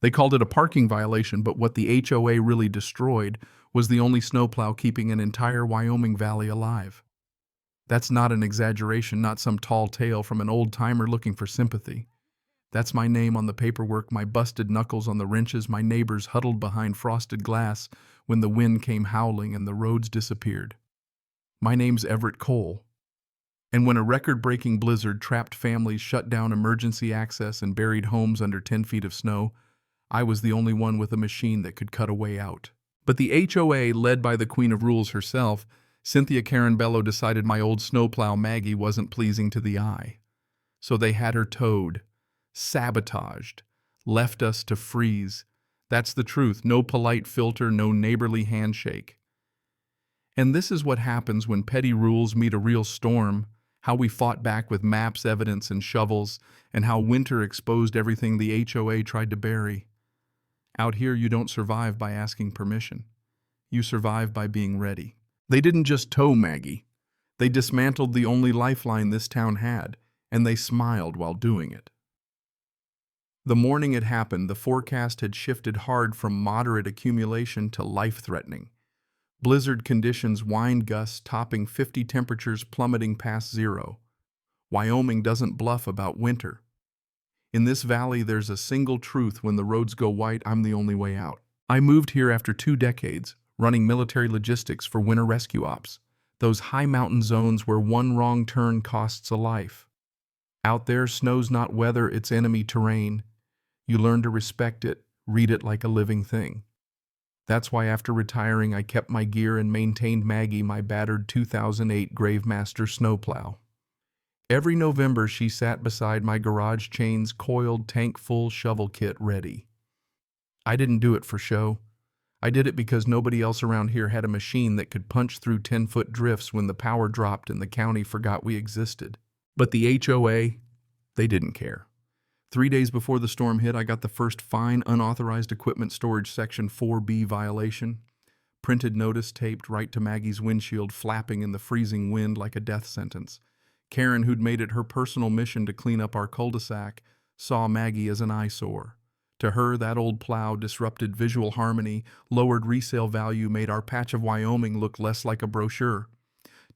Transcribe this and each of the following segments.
They called it a parking violation, but what the HOA really destroyed was the only snowplow keeping an entire Wyoming valley alive. That's not an exaggeration, not some tall tale from an old-timer looking for sympathy. That's my name on the paperwork, my busted knuckles on the wrenches, my neighbors huddled behind frosted glass when the wind came howling and the roads disappeared. My name's Everett Cole. And when a record-breaking blizzard trapped families, shut down emergency access, and buried homes under 10 feet of snow, I was the only one with a machine that could cut a way out. But the HOA, led by the Queen of Rules herself, Cynthia Carambello, decided my old snowplow Maggie wasn't pleasing to the eye. So they had her towed, sabotaged, left us to freeze. That's the truth. No polite filter, no neighborly handshake. And this is what happens when petty rules meet a real storm, how we fought back with maps, evidence, and shovels, and how winter exposed everything the HOA tried to bury. Out here, you don't survive by asking permission. You survive by being ready. They didn't just tow Maggie. They dismantled the only lifeline this town had, and they smiled while doing it. The morning it happened, the forecast had shifted hard from moderate accumulation to life-threatening. Blizzard conditions, wind gusts topping 50, temperatures plummeting past zero. Wyoming doesn't bluff about winter. In this valley, there's a single truth: when the roads go white, I'm the only way out. I moved here after 2 decades, running military logistics for winter rescue ops, those high mountain zones where one wrong turn costs a life. Out there, snow's not weather, it's enemy terrain. You learn to respect it, read it like a living thing. That's why after retiring, I kept my gear and maintained Maggie, my battered 2008 Gravemaster snowplow. Every November, she sat beside my garage, chains coiled, tank full, shovel kit ready. I didn't do it for show. I did it because nobody else around here had a machine that could punch through 10-foot drifts when the power dropped and the county forgot we existed. But the HOA, they didn't care. 3 days before the storm hit, I got the first fine unauthorized equipment storage section 4B violation. Printed notice taped right to Maggie's windshield, flapping in the freezing wind like a death sentence. Karen, who'd made it her personal mission to clean up our cul-de-sac, saw Maggie as an eyesore. To her, that old plow disrupted visual harmony, lowered resale value, made our patch of Wyoming look less like a brochure.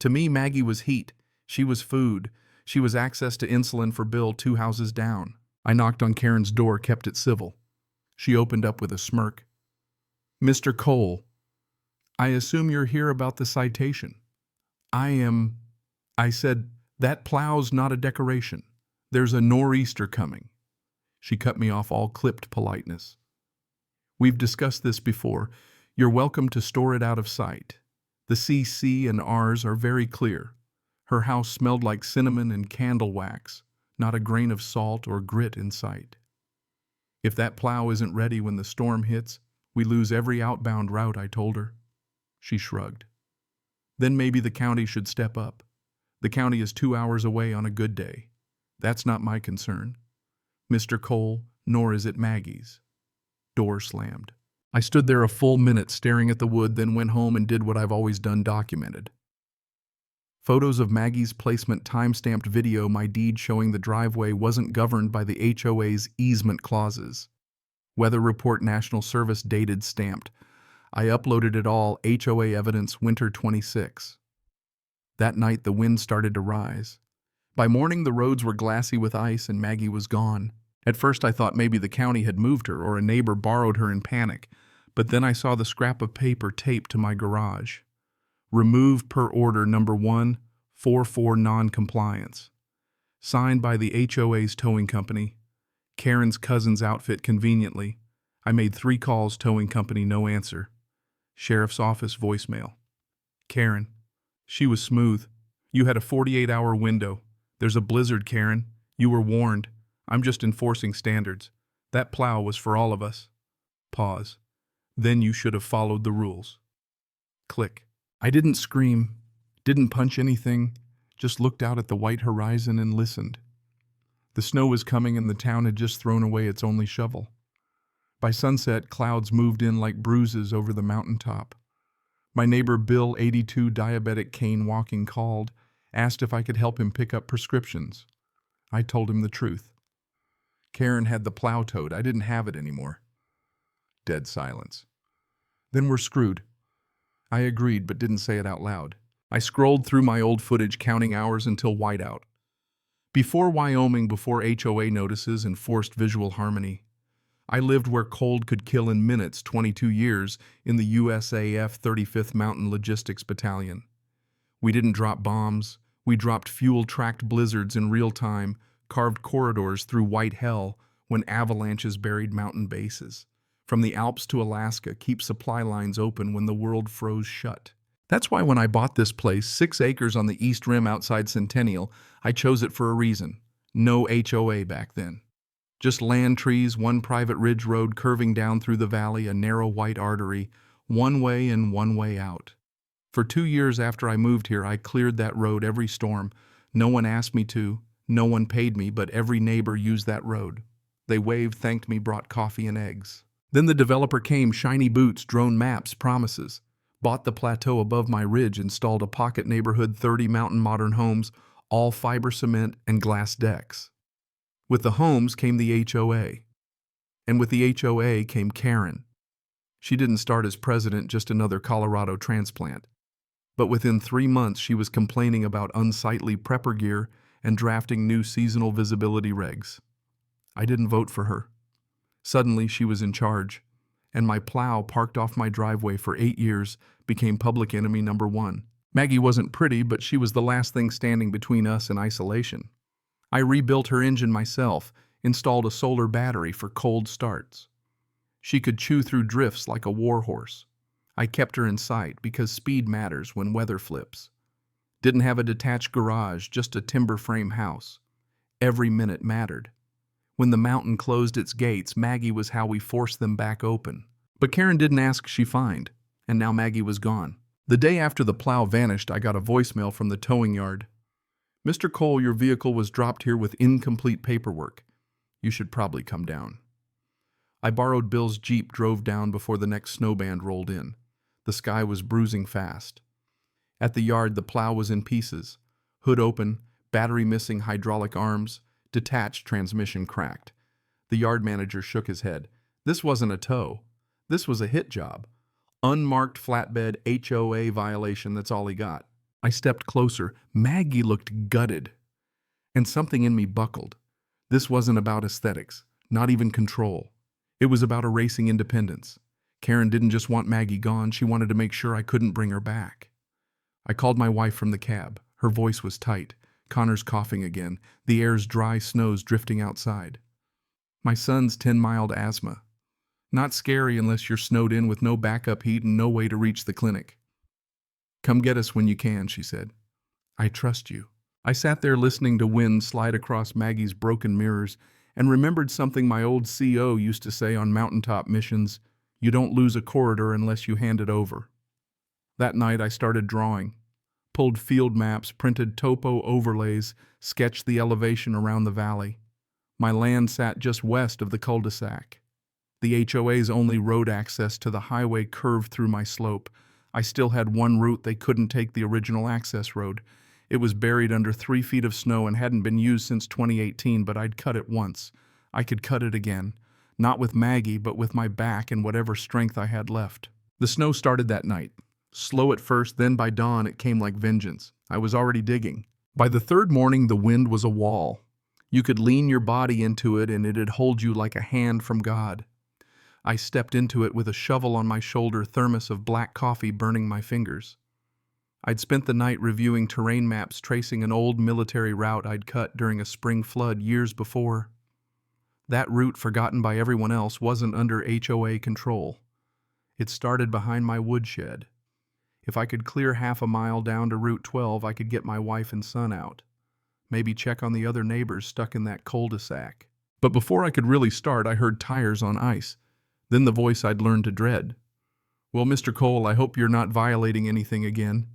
To me, Maggie was heat. She was food. She was access to insulin for Bill 2 houses down. I knocked on Karen's door, kept it civil. She opened up with a smirk. "Mr. Cole, I assume you're here about the citation." "I am." I said, "That plow's not a decoration. There's a nor'easter coming." She cut me off, all clipped politeness. "We've discussed this before. You're welcome to store it out of sight. The CC and R's are very clear. Her house smelled like cinnamon and candle wax. Not a grain of salt or grit in sight. If that plow isn't ready when the storm hits, we lose every outbound route," I told her. She shrugged. "Then maybe the county should step up. The county is 2 hours away on a good day. That's not my concern, Mr. Cole, nor is it Maggie's." Door slammed. I stood there a full minute staring at the wood, then went home and did what I've always done, documented. Photos of Maggie's placement, time-stamped video, my deed showing the driveway wasn't governed by the HOA's easement clauses. Weather report, national service, dated, stamped. I uploaded it all, HOA evidence, winter 26. That night the wind started to rise. By morning the roads were glassy with ice and Maggie was gone. At first I thought maybe the county had moved her or a neighbor borrowed her in panic, but then I saw the scrap of paper taped to my garage. Removed per order number 144, non-compliance. Signed by the HOA's towing company. Karen's cousin's outfit, conveniently. I made 3 calls, towing company, no answer. Sheriff's office voicemail. "Karen." She was smooth. "You had a 48-hour window. There's a blizzard, Karen. You were warned. I'm just enforcing standards. That plow was for all of us." Pause. "Then you should have followed the rules." Click. I didn't scream, didn't punch anything, just looked out at the white horizon and listened. The snow was coming and the town had just thrown away its only shovel. By sunset, clouds moved in like bruises over the mountaintop. My neighbor Bill, 82, diabetic, cane walking, called, asked if I could help him pick up prescriptions. I told him the truth. Karen had the plow towed. I didn't have it anymore. Dead silence. Then we're screwed. I agreed, but didn't say it out loud. I scrolled through my old footage, counting hours until whiteout. Before Wyoming, before HOA notices and forced visual harmony, I lived where cold could kill in minutes, 22 years, in the USAF 35th Mountain Logistics Battalion. We didn't drop bombs. We dropped fuel-tracked blizzards in real time, carved corridors through white hell when avalanches buried mountain bases. From the Alps to Alaska, keep supply lines open when the world froze shut. That's why when I bought this place, 6 acres on the East Rim outside Centennial, I chose it for a reason. No HOA back then. Just land trees, one private ridge road curving down through the valley, a narrow white artery, one way in, one way out. For 2 years after I moved here, I cleared that road every storm. No one asked me to, no one paid me, but every neighbor used that road. They waved, thanked me, brought coffee and eggs. Then the developer came, shiny boots, drone maps, promises. Bought the plateau above my ridge, installed a pocket neighborhood, 30 mountain modern homes, all fiber cement and glass decks. With the homes came the HOA. And with the HOA came Karen. She didn't start as president, just another Colorado transplant. But within 3 months, she was complaining about unsightly prepper gear and drafting new seasonal visibility regs. I didn't vote for her. Suddenly, she was in charge, and my plow, parked off my driveway for 8 years, became public enemy number 1. Maggie wasn't pretty, but she was the last thing standing between us and isolation. I rebuilt her engine myself, installed a solar battery for cold starts. She could chew through drifts like a warhorse. I kept her in sight because speed matters when weather flips. Didn't have a detached garage, just a timber frame house. Every minute mattered. When the mountain closed its gates, Maggie was how we forced them back open. But Karen didn't ask, she fined, and now Maggie was gone. The day after the plow vanished, I got a voicemail from the towing yard. "Mr. Cole, your vehicle was dropped here with incomplete paperwork. You should probably come down." I borrowed Bill's Jeep, drove down before the next snowband rolled in. The sky was bruising fast. At the yard, the plow was in pieces. Hood open, battery missing, hydraulic arms, detached transmission cracked. The yard manager shook his head. This wasn't a tow. This was a hit job. Unmarked flatbed, HOA violation, that's all he got. I stepped closer. Maggie looked gutted. And something in me buckled. This wasn't about aesthetics, not even control. It was about erasing independence. Karen didn't just want Maggie gone, she wanted to make sure I couldn't bring her back. I called my wife from the cab. Her voice was tight. Connor's coughing again. The air's dry, snow's drifting outside. My son's 10 mild asthma. Not scary unless you're snowed in with no backup heat and no way to reach the clinic. "Come get us when you can," she said. "I trust you." I sat there listening to wind slide across Maggie's broken mirrors and remembered something my old CO used to say on mountaintop missions: you don't lose a corridor unless you hand it over. That night I started drawing. Pulled field maps, printed topo overlays, sketched the elevation around the valley. My land sat just west of the cul-de-sac. The HOA's only road access to the highway curved through my slope. I still had one route. They couldn't take the original access road. It was buried under 3 feet of snow and hadn't been used since 2018, but I'd cut it once. I could cut it again. Not with Maggie, but with my back and whatever strength I had left. The snow started that night. Slow at first, then by dawn it came like vengeance. I was already digging. By the 3rd morning, the wind was a wall. You could lean your body into it and it'd hold you like a hand from God. I stepped into it with a shovel on my shoulder, thermos of black coffee burning my fingers. I'd spent the night reviewing terrain maps, tracing an old military route I'd cut during a spring flood years before. That route, forgotten by everyone else, wasn't under HOA control. It started behind my woodshed. If I could clear half a mile down to Route 12, I could get my wife and son out. Maybe check on the other neighbors stuck in that cul-de-sac. But before I could really start, I heard tires on ice. Then the voice I'd learned to dread. "Well, Mr. Cole, I hope you're not violating anything again."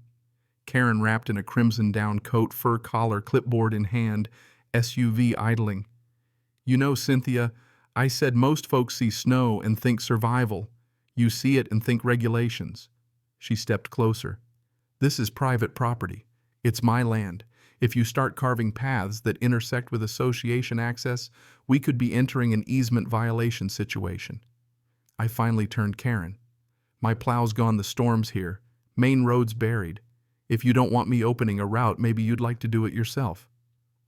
Karen, wrapped in a crimson down coat, fur collar, clipboard in hand, SUV idling. "You know, Cynthia, I said most folks see snow and think survival. You see it and think regulations." She stepped closer. "This is private property. It's my land. If you start carving paths that intersect with association access, we could be entering an easement violation situation." I finally turned Karen. My plow's gone, the storm's here. Main road's buried. If you don't want me opening a route, maybe you'd like to do it yourself.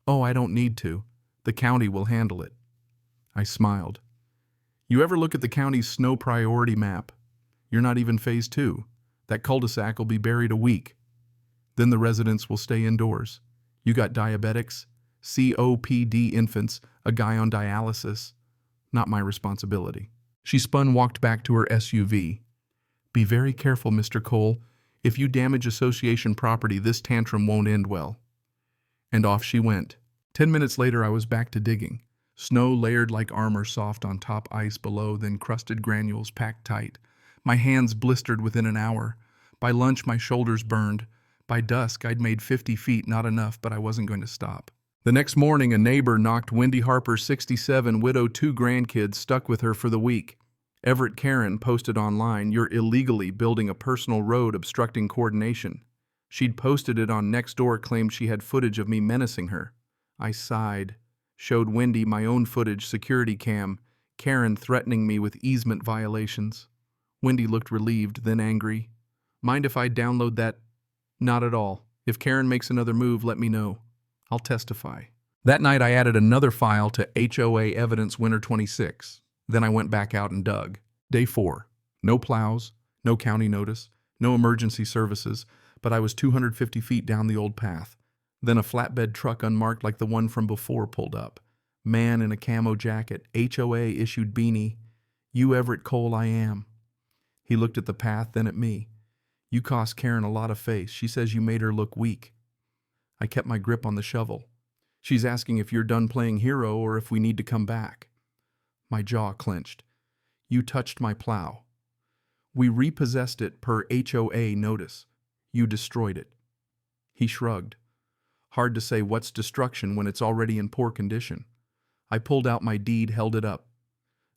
Oh, I don't need to. The county will handle it. I smiled. You ever look at the county's snow priority map? You're not even phase 2. That cul-de-sac will be buried a week. Then the residents will stay indoors. You got diabetics, COPD infants, a guy on dialysis. Not my responsibility. She spun, walked back to her SUV. Be very careful, Mr. Cole. If you damage association property, this tantrum won't end well. And off she went. 10 minutes later, I was back to digging. Snow layered like armor, soft on top, ice below, then crusted granules packed tight. My hands blistered within an hour. By lunch, my shoulders burned. By dusk, I'd made 50 feet, not enough, but I wasn't going to stop. The next morning, a neighbor knocked. Wendy Harper, 67, widow, 2 grandkids, stuck with her for the week. Everett Karen posted online, "You're illegally building a personal road, obstructing coordination." She'd posted it on Nextdoor, claimed she had footage of me menacing her. I sighed, showed Wendy my own footage, security cam, Karen threatening me with easement violations. Wendy looked relieved, then angry. Mind if I download that? Not at all. If Karen makes another move, let me know. I'll testify. That night I added another file to HOA evidence, winter 26. Then I went back out and dug. Day 4. No plows, no county notice, no emergency services, but I was 250 feet down the old path. Then a flatbed truck unmarked like the one from before pulled up. Man in a camo jacket, HOA issued beanie. "You Everett Cole, I am." He looked at the path, then at me. "You cost Karen a lot of face. She says you made her look weak." I kept my grip on the shovel. "She's asking if you're done playing hero or if we need to come back." My jaw clenched. "You touched my plow. We repossessed it per HOA notice. You destroyed it." He shrugged. "Hard to say what's destruction when it's already in poor condition." I pulled out my deed, held it up.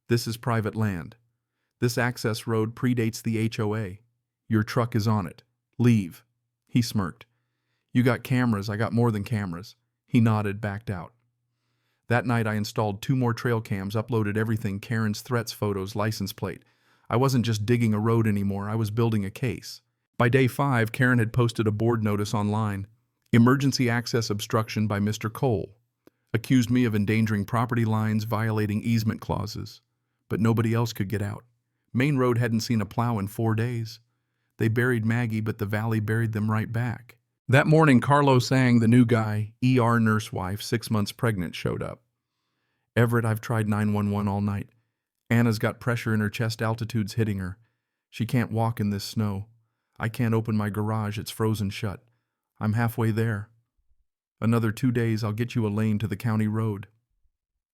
"This is private land. This access road predates the HOA. Your truck is on it. Leave." He smirked. "You got cameras. I got more than cameras." He nodded, backed out. That night I installed 2 more trail cams, uploaded everything, Karen's threats, photos, license plate. I wasn't just digging a road anymore, I was building a case. By day 5, Karen had posted a board notice online. "Emergency access obstruction by Mr. Cole." Accused me of endangering property lines, violating easement clauses. But nobody else could get out. Main Road hadn't seen a plow in 4 days. They buried Maggie, but the valley buried them right back. That morning, Carlos sang, the new guy, ER nurse wife, 6 months pregnant, showed up. "Everett, I've tried 911 all night. Anna's got pressure in her chest, altitude's hitting her. She can't walk in this snow. I can't open my garage, it's frozen shut. I'm halfway there. Another 2 days, I'll get you a lane to the county road."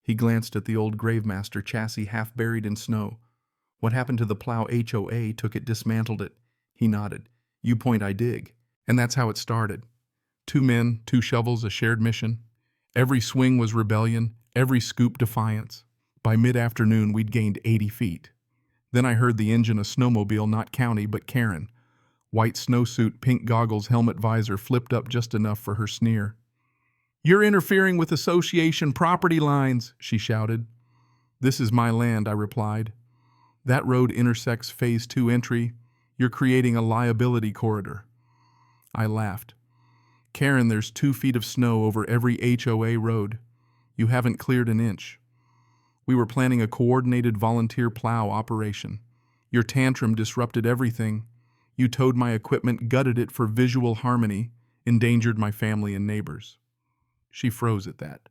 He glanced at the old Gravemaster chassis, half buried in snow. "What happened to the plow? HOA took it, dismantled it." He nodded. "You point, I dig." And that's how it started. 2 men, 2 shovels, a shared mission. Every swing was rebellion, every scoop defiance. By mid-afternoon, we'd gained 80 feet. Then I heard the engine, a snowmobile, not county, but Karen. White snowsuit, pink goggles, helmet visor, flipped up just enough for her sneer. "You're interfering with association property lines," she shouted. "This is my land," I replied. "That road intersects phase 2 entry. You're creating a liability corridor." I laughed. "Karen, there's 2 feet of snow over every HOA road. You haven't cleared an inch. We were planning a coordinated volunteer plow operation. Your tantrum disrupted everything. You towed my equipment, gutted it for visual harmony, endangered my family and neighbors." She froze at that.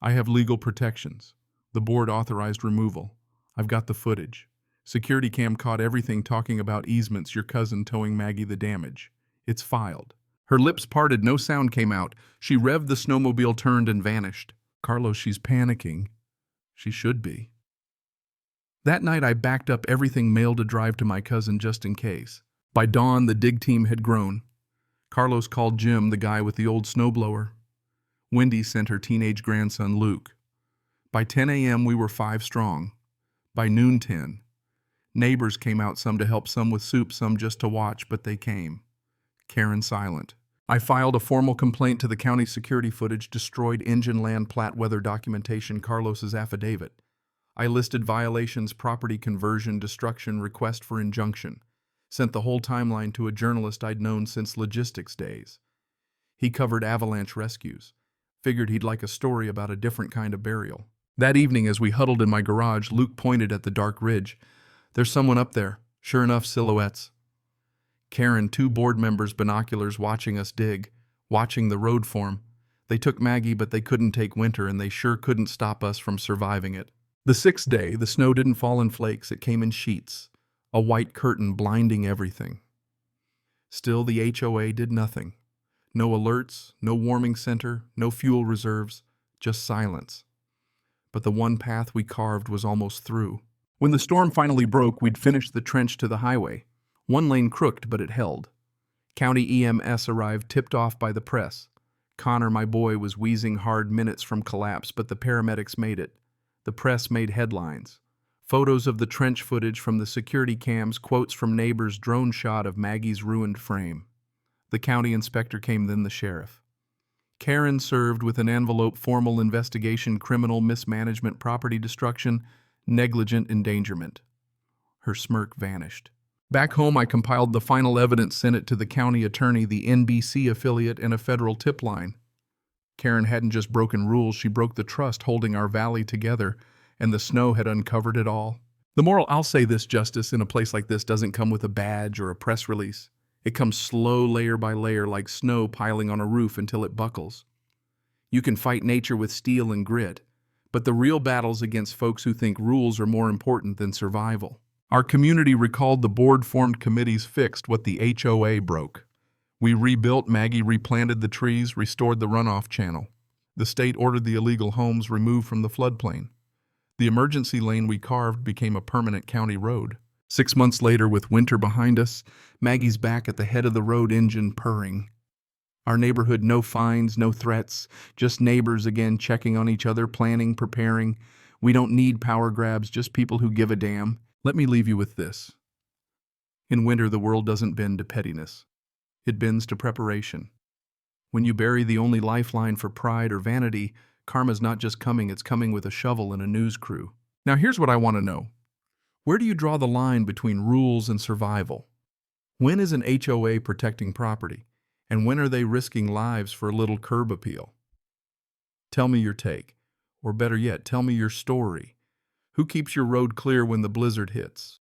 "I have legal protections. The board authorized removal. I've got the footage. Security cam caught everything, talking about easements, your cousin towing Maggie, the damage. It's filed." Her lips parted, no sound came out. She revved the snowmobile, turned and vanished. "Carlos, she's panicking." She should be. That night I backed up everything, mailed a drive to my cousin just in case. By dawn, the dig team had grown. Carlos called Jim, the guy with the old snowblower. Wendy sent her teenage grandson, Luke. By 10 a.m. we were 5 strong. By noon, 10. Neighbors came out, some to help, some with soup, some just to watch, but they came. Karen silent. I filed a formal complaint to the county. Security footage destroyed, engine, land, plat, weather documentation, Carlos's affidavit. I listed violations, property conversion, destruction, request for injunction. Sent the whole timeline to a journalist I'd known since logistics days. He covered avalanche rescues. Figured he'd like a story about a different kind of burial. That evening, as we huddled in my garage, Luke pointed at the dark ridge. "There's someone up there." Sure enough, silhouettes. Karen, 2 board members, binoculars, watching us dig, watching the road form. They took Maggie, but they couldn't take Winter, and they sure couldn't stop us from surviving it. The 6th day, the snow didn't fall in flakes, it came in sheets, a white curtain blinding everything. Still, the HOA did nothing. No alerts, no warming center, no fuel reserves, just silence. But the one path we carved was almost through. When the storm finally broke, we'd finished the trench to the highway. 1 lane crooked, but it held. County EMS arrived, tipped off by the press. Connor, my boy, was wheezing hard minutes from collapse, but the paramedics made it. The press made headlines. Photos of the trench footage from the security cams, quotes from neighbors, drone shot of Maggie's ruined frame. The county inspector came, then the sheriff. Karen served with an envelope: formal investigation, criminal mismanagement, property destruction, negligent endangerment. Her smirk vanished. Back home, I compiled the final evidence, sent it to the county attorney, the NBC affiliate, and a federal tip line. Karen hadn't just broken rules, she broke the trust holding our valley together, and the snow had uncovered it all. The moral: I'll say this, justice in a place like this doesn't come with a badge or a press release. It comes slow, layer by layer, like snow piling on a roof until it buckles. You can fight nature with steel and grit, but the real battle's against folks who think rules are more important than survival. Our community recalled the board formed committees, fixed what the HOA broke. We rebuilt, Maggie replanted the trees, restored the runoff channel. The state ordered the illegal homes removed from the floodplain. The emergency lane we carved became a permanent county road. 6 months later, with winter behind us, Maggie's back at the head of the road, engine purring. Our neighborhood, no fines, no threats, just neighbors again, checking on each other, planning, preparing. We don't need power grabs, just people who give a damn. Let me leave you with this. In winter, the world doesn't bend to pettiness. It bends to preparation. When you bury the only lifeline for pride or vanity, karma's not just coming, it's coming with a shovel and a news crew. Now here's what I want to know. Where do you draw the line between rules and survival? When is an HOA protecting property? And when are they risking lives for a little curb appeal? Tell me your take. Or better yet, tell me your story. Who keeps your road clear when the blizzard hits?